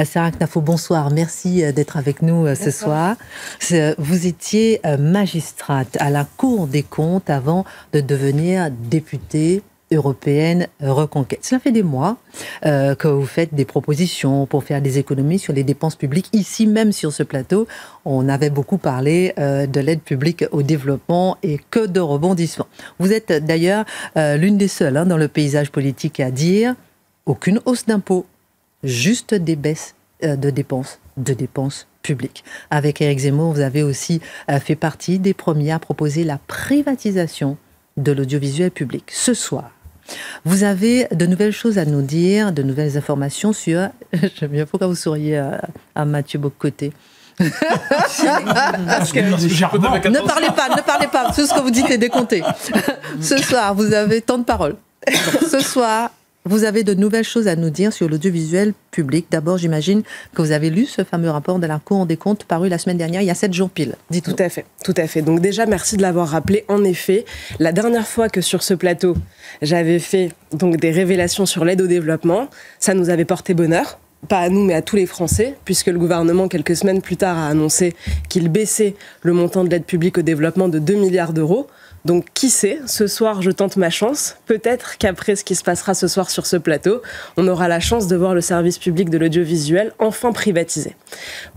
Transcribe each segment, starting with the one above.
Sarah Knafo, bonsoir. Merci d'être avec nous ce soir. Vous étiez magistrate à la Cour des comptes avant de devenir députée européenne Reconquête. Cela fait des mois que vous faites des propositions pour faire des économies sur les dépenses publiques. Ici, même sur ce plateau, on avait beaucoup parlé de l'aide publique au développement et que de rebondissements. Vous êtes d'ailleurs l'une des seules dans le paysage politique à dire aucune hausse d'impôts, juste des baisses de dépenses publiques. Avec Éric Zemmour, vous avez aussi fait partie des premiers à proposer la privatisation de l'audiovisuel public. Ce soir, vous avez de nouvelles choses à nous dire, de nouvelles informations sur... J'aime bien pourquoi vous souriez à Mathieu Bocoté. Ne parlez pas, tout ce que vous dites est décompté. Ce soir, vous avez tant de paroles. Ce soir, vous avez de nouvelles choses à nous dire sur l'audiovisuel public. D'abord, j'imagine que vous avez lu ce fameux rapport de la Cour des comptes paru la semaine dernière, il y a 7 jours pile. Dites-nous. Tout à fait. Donc déjà, merci de l'avoir rappelé. En effet, la dernière fois que sur ce plateau, j'avais fait donc des révélations sur l'aide au développement, ça nous avait porté bonheur. Pas à nous, mais à tous les Français, puisque le gouvernement, quelques semaines plus tard, a annoncé qu'il baissait le montant de l'aide publique au développement de 2 milliards d'euros. Donc, qui sait, ce soir, je tente ma chance. Peut-être qu'après ce qui se passera ce soir sur ce plateau, on aura la chance de voir le service public de l'audiovisuel enfin privatisé.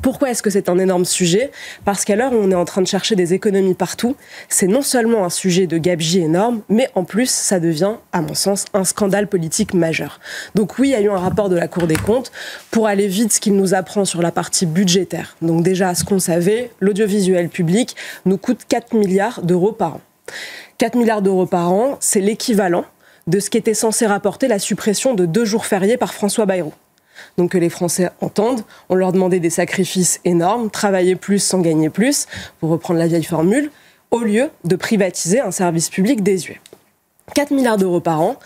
Pourquoi est-ce que c'est un énorme sujet ? Parce qu'à l'heure où on est en train de chercher des économies partout, c'est non seulement un sujet de gabegie énorme, mais en plus, ça devient, à mon sens, un scandale politique majeur. Donc oui, il y a eu un rapport de la Cour des comptes. Pour aller vite, ce qu'il nous apprend sur la partie budgétaire. Donc déjà, ce qu'on savait, l'audiovisuel public nous coûte 4 milliards d'euros par an. 4 milliards d'euros par an, c'est l'équivalent de ce qu'était censé rapporter la suppression de 2 jours fériés par François Bayrou. Donc que les Français entendent, on leur demandait des sacrifices énormes, travailler plus sans gagner plus, pour reprendre la vieille formule, au lieu de privatiser un service public désuet. 4 milliards d'euros par an,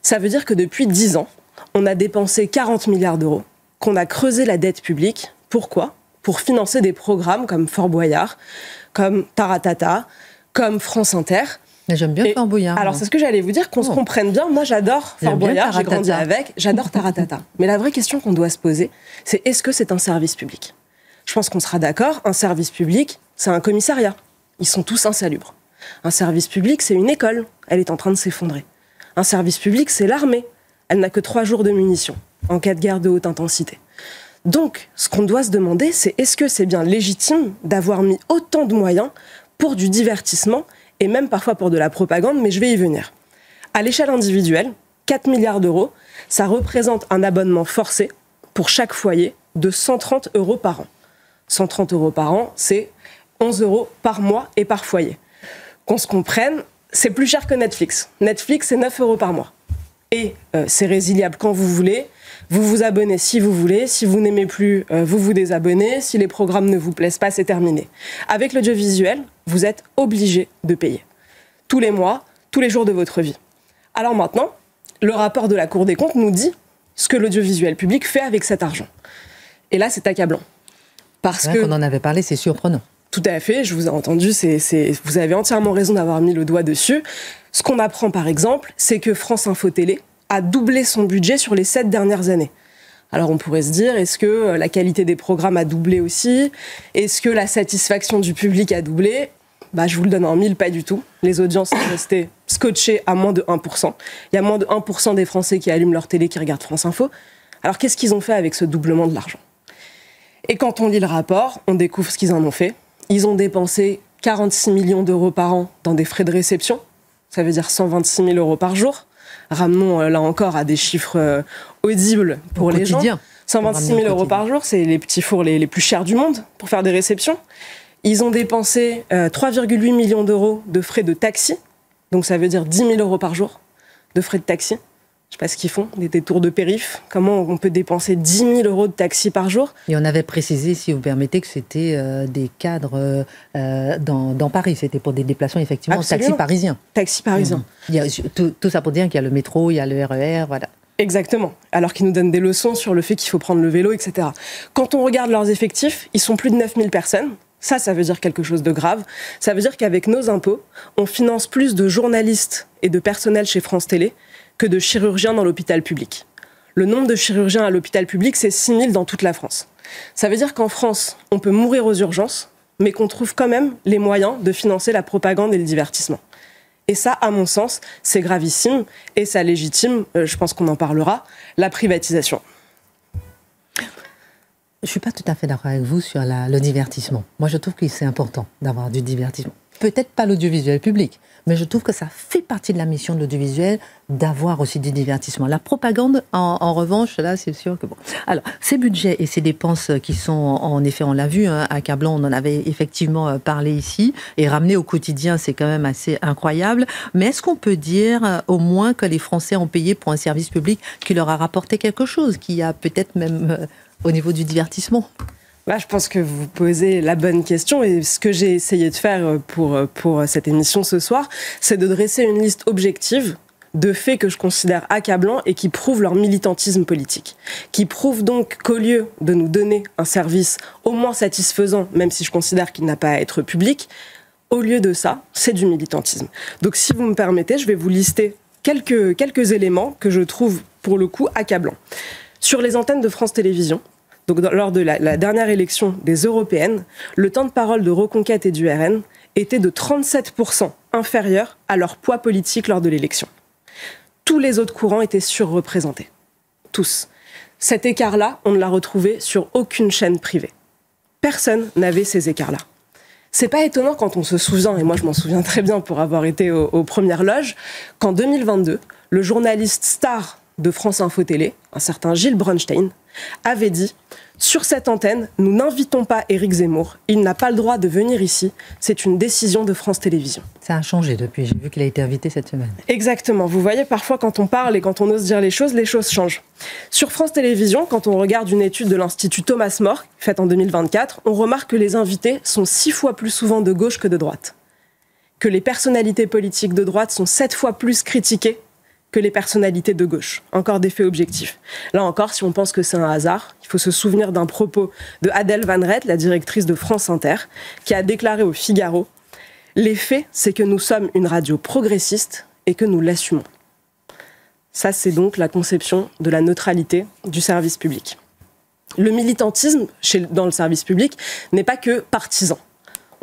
ça veut dire que depuis 10 ans, on a dépensé 40 milliards d'euros, qu'on a creusé la dette publique. Pourquoi ? Pour financer des programmes comme Fort Boyard, comme Taratata, comme France Inter. Mais j'aime bien Fort Boyard. Alors, c'est ce que j'allais vous dire, qu'on se comprenne bien. Moi, j'adore Fort Boyard, j'ai grandi avec, j'adore Taratata. Mais la vraie question qu'on doit se poser, c'est est-ce que c'est un service public ? Je pense qu'on sera d'accord, un service public, c'est un commissariat. Ils sont tous insalubres. Un service public, c'est une école. Elle est en train de s'effondrer. Un service public, c'est l'armée. Elle n'a que 3 jours de munitions, en cas de guerre de haute intensité. Donc, ce qu'on doit se demander, c'est est-ce que c'est bien légitime d'avoir mis autant de moyens pour du divertissement et même parfois pour de la propagande, mais je vais y venir. À l'échelle individuelle, 4 milliards d'euros, ça représente un abonnement forcé pour chaque foyer de 130 euros par an. 130 euros par an, c'est 11 euros par mois et par foyer. Qu'on se comprenne, c'est plus cher que Netflix. Netflix, c'est 9 euros par mois. Et c'est résiliable quand vous voulez. Vous vous abonnez si vous voulez. Si vous n'aimez plus, vous vous désabonnez. Si les programmes ne vous plaisent pas, c'est terminé. Avec l'audiovisuel, vous êtes obligé de payer. Tous les mois, tous les jours de votre vie. Alors maintenant, le rapport de la Cour des comptes nous dit ce que l'audiovisuel public fait avec cet argent. Et là, c'est accablant. Parce qu'on en avait parlé, c'est surprenant. Tout à fait, je vous ai entendu, vous avez entièrement raison d'avoir mis le doigt dessus. Ce qu'on apprend par exemple, c'est que France Info Télé a doublé son budget sur les 7 dernières années. Alors on pourrait se dire, est-ce que la qualité des programmes a doublé aussi ? Est-ce que la satisfaction du public a doublé ? Je vous le donne en mille, pas du tout. Les audiences sont restées scotchées à moins de 1%. Il y a moins de 1% des Français qui allument leur télé, qui regardent France Info. Alors qu'est-ce qu'ils ont fait avec ce doublement de l'argent ? Et quand on lit le rapport, on découvre ce qu'ils en ont fait. Ils ont dépensé 46 millions d'euros par an dans des frais de réception. Ça veut dire 126 000 euros par jour. Ramenons là encore à des chiffres audibles pour les gens. 126 000 euros par jour, c'est les petits fours les plus chers du monde pour faire des réceptions. Ils ont dépensé 3,8 millions d'euros de frais de taxi. Donc ça veut dire 10 000 euros par jour de frais de taxi. Je ne sais pas ce qu'ils font, des tours de périph'. Comment on peut dépenser 10 000 euros de taxi par jour ? Et on avait précisé, si vous permettez, que c'était des cadres dans Paris. C'était pour des déplacements, effectivement, Absolument. Taxi parisien. Taxi parisien. Il y a tout ça pour dire qu'il y a le métro, il y a le RER, voilà. Exactement. Alors qu'ils nous donnent des leçons sur le fait qu'il faut prendre le vélo, etc. Quand on regarde leurs effectifs, ils sont plus de 9 000 personnes. Ça veut dire quelque chose de grave. Ça veut dire qu'avec nos impôts, on finance plus de journalistes et de personnel chez France Télé que de chirurgiens dans l'hôpital public. Le nombre de chirurgiens à l'hôpital public, c'est 6 000 dans toute la France. Ça veut dire qu'en France, on peut mourir aux urgences, mais qu'on trouve quand même les moyens de financer la propagande et le divertissement. Et ça, à mon sens, c'est gravissime et ça légitime, je pense qu'on en parlera, la privatisation. Je ne suis pas tout à fait d'accord avec vous sur le divertissement. Moi, je trouve que c'est important d'avoir du divertissement. Peut-être pas l'audiovisuel public, mais je trouve que ça fait partie de la mission de l'audiovisuel d'avoir aussi du divertissement. La propagande, en revanche, là, c'est sûr que bon. Alors, ces budgets et ces dépenses qui sont, en effet, on l'a vu, accablant, on en avait effectivement parlé ici, et ramené au quotidien, c'est quand même assez incroyable. Mais est-ce qu'on peut dire au moins que les Français ont payé pour un service public qui leur a rapporté quelque chose, qui a peut-être même au niveau du divertissement? Là, je pense que vous posez la bonne question et ce que j'ai essayé de faire pour cette émission ce soir, c'est de dresser une liste objective de faits que je considère accablants et qui prouvent leur militantisme politique. Qui prouvent donc qu'au lieu de nous donner un service au moins satisfaisant, même si je considère qu'il n'a pas à être public, au lieu de ça, c'est du militantisme. Donc si vous me permettez, je vais vous lister quelques éléments que je trouve pour le coup accablants. Sur les antennes de France Télévisions, donc lors de la dernière élection des européennes, le temps de parole de Reconquête et du RN était de 37% inférieur à leur poids politique lors de l'élection. Tous les autres courants étaient surreprésentés. Tous. Cet écart-là, on ne l'a retrouvé sur aucune chaîne privée. Personne n'avait ces écarts-là. C'est pas étonnant quand on se souvient, et moi je m'en souviens très bien pour avoir été aux premières loges, qu'en 2022, le journaliste star de France Info Télé, un certain Gilles Bronstein, avait dit « Sur cette antenne, nous n'invitons pas Éric Zemmour. Il n'a pas le droit de venir ici. C'est une décision de France Télévisions. » Ça a changé depuis. J'ai vu qu'il a été invité cette semaine. Exactement. Vous voyez, parfois, quand on parle et quand on ose dire les choses changent. Sur France Télévisions, quand on regarde une étude de l'Institut Thomas More, faite en 2024, on remarque que les invités sont 6 fois plus souvent de gauche que de droite. Que les personnalités politiques de droite sont 7 fois plus critiquées que les personnalités de gauche. Encore des faits objectifs. Là encore, si on pense que c'est un hasard, il faut se souvenir d'un propos de Adèle Van Rett, la directrice de France Inter, qui a déclaré au Figaro « Les faits, c'est que nous sommes une radio progressiste et que nous l'assumons. » Ça, c'est donc la conception de la neutralité du service public. Le militantisme dans le service public n'est pas que partisan.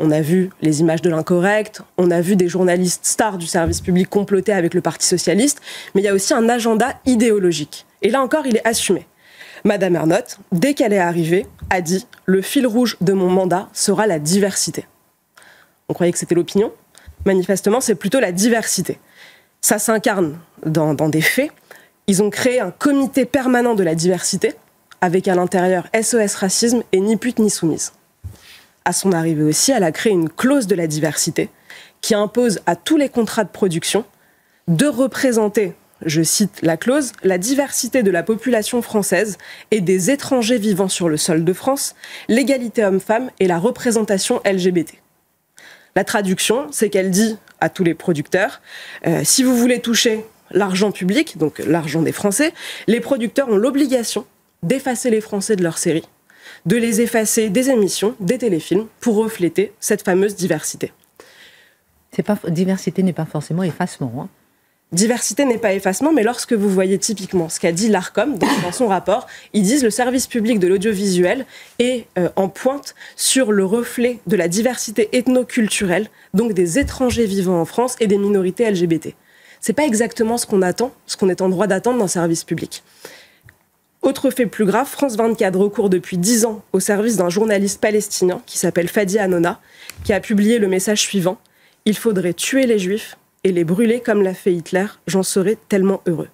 On a vu les images de l'incorrect, on a vu des journalistes stars du service public comploter avec le Parti socialiste, mais il y a aussi un agenda idéologique. Et là encore, il est assumé. Madame Ernotte, dès qu'elle est arrivée, a dit « Le fil rouge de mon mandat sera la diversité ». On croyait que c'était l'opinion. Manifestement, c'est plutôt la diversité. Ça s'incarne dans des faits. Ils ont créé un comité permanent de la diversité, avec à l'intérieur SOS Racisme et Ni pute ni soumise. À son arrivée aussi, elle a créé une clause de la diversité qui impose à tous les contrats de production de représenter, je cite la clause, la diversité de la population française et des étrangers vivant sur le sol de France, l'égalité homme-femme et la représentation LGBT. La traduction, c'est qu'elle dit à tous les producteurs, si vous voulez toucher l'argent public, donc l'argent des Français, les producteurs ont l'obligation d'effacer les Français de leurs séries, de les effacer des émissions, des téléfilms, pour refléter cette fameuse diversité. Diversité n'est pas forcément effacement. Hein. Diversité n'est pas effacement, mais lorsque vous voyez typiquement ce qu'a dit l'ARCOM dans son rapport, ils disent le service public de l'audiovisuel est en pointe sur le reflet de la diversité ethno-culturelle, donc des étrangers vivant en France et des minorités LGBT. C'est pas exactement ce qu'on attend, ce qu'on est en droit d'attendre d'un service public. Autre fait plus grave, France 24 recourt depuis 10 ans au service d'un journaliste palestinien qui s'appelle Fadi Hanona, qui a publié le message suivant « Il faudrait tuer les Juifs et les brûler comme l'a fait Hitler, j'en serais tellement heureux. »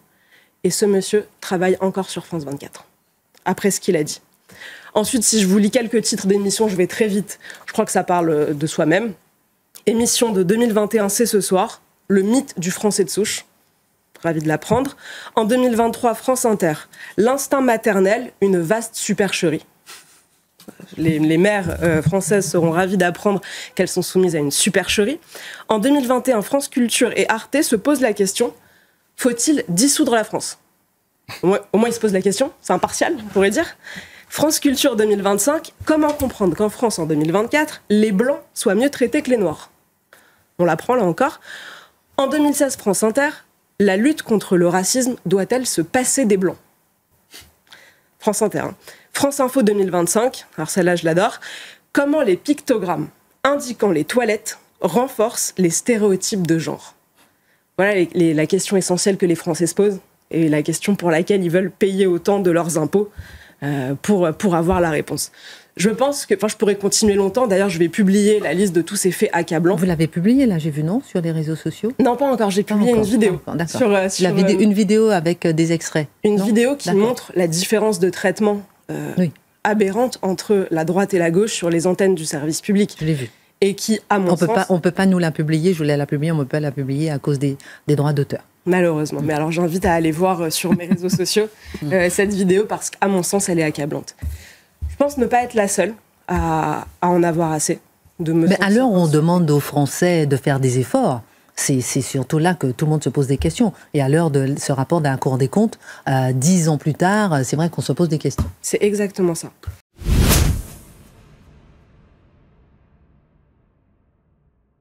Et ce monsieur travaille encore sur France 24, après ce qu'il a dit. Ensuite, si je vous lis quelques titres d'émissions, je vais très vite, je crois que ça parle de soi-même. Émission de 2021, c'est ce soir, le mythe du français de souche. Ravi de l'apprendre. En 2023, France Inter, l'instinct maternel, une vaste supercherie. Les mères françaises seront ravies d'apprendre qu'elles sont soumises à une supercherie. En 2021, France Culture et Arte se posent la question, faut-il dissoudre la France ? Au moins, ils se posent la question, c'est impartial, on pourrait dire. France Culture 2025, comment comprendre qu'en France, en 2024, les Blancs soient mieux traités que les Noirs ? On l'apprend là encore. En 2016, France Inter, la lutte contre le racisme doit-elle se passer des Blancs ? France Inter. France Info 2025, alors celle-là je l'adore. Comment les pictogrammes indiquant les toilettes renforcent les stéréotypes de genre. Voilà la question essentielle que les Français se posent et la question pour laquelle ils veulent payer autant de leurs impôts pour avoir la réponse. Je pense que, je pourrais continuer longtemps. D'ailleurs, je vais publier la liste de tous ces faits accablants. Vous l'avez publié, là, j'ai vu, non, sur les réseaux sociaux? Non, pas encore. J'ai publié une vidéo. Une vidéo avec des extraits. Une vidéo qui montre la différence de traitement aberrante entre la droite et la gauche sur les antennes du service public. Je l'ai vu. Et qui, à mon sens... On peut pas nous la publier, je voulais la publier, on ne peut pas la publier à cause des droits d'auteur. Malheureusement. Mais alors, j'invite à aller voir sur mes réseaux sociaux cette vidéo parce qu'à mon sens, elle est accablante. Je pense ne pas être la seule à en avoir assez. Mais à l'heure où on demande aux Français de faire des efforts, c'est surtout là que tout le monde se pose des questions. Et à l'heure de ce rapport de la Cour des comptes, 10 ans plus tard, c'est vrai qu'on se pose des questions. C'est exactement ça.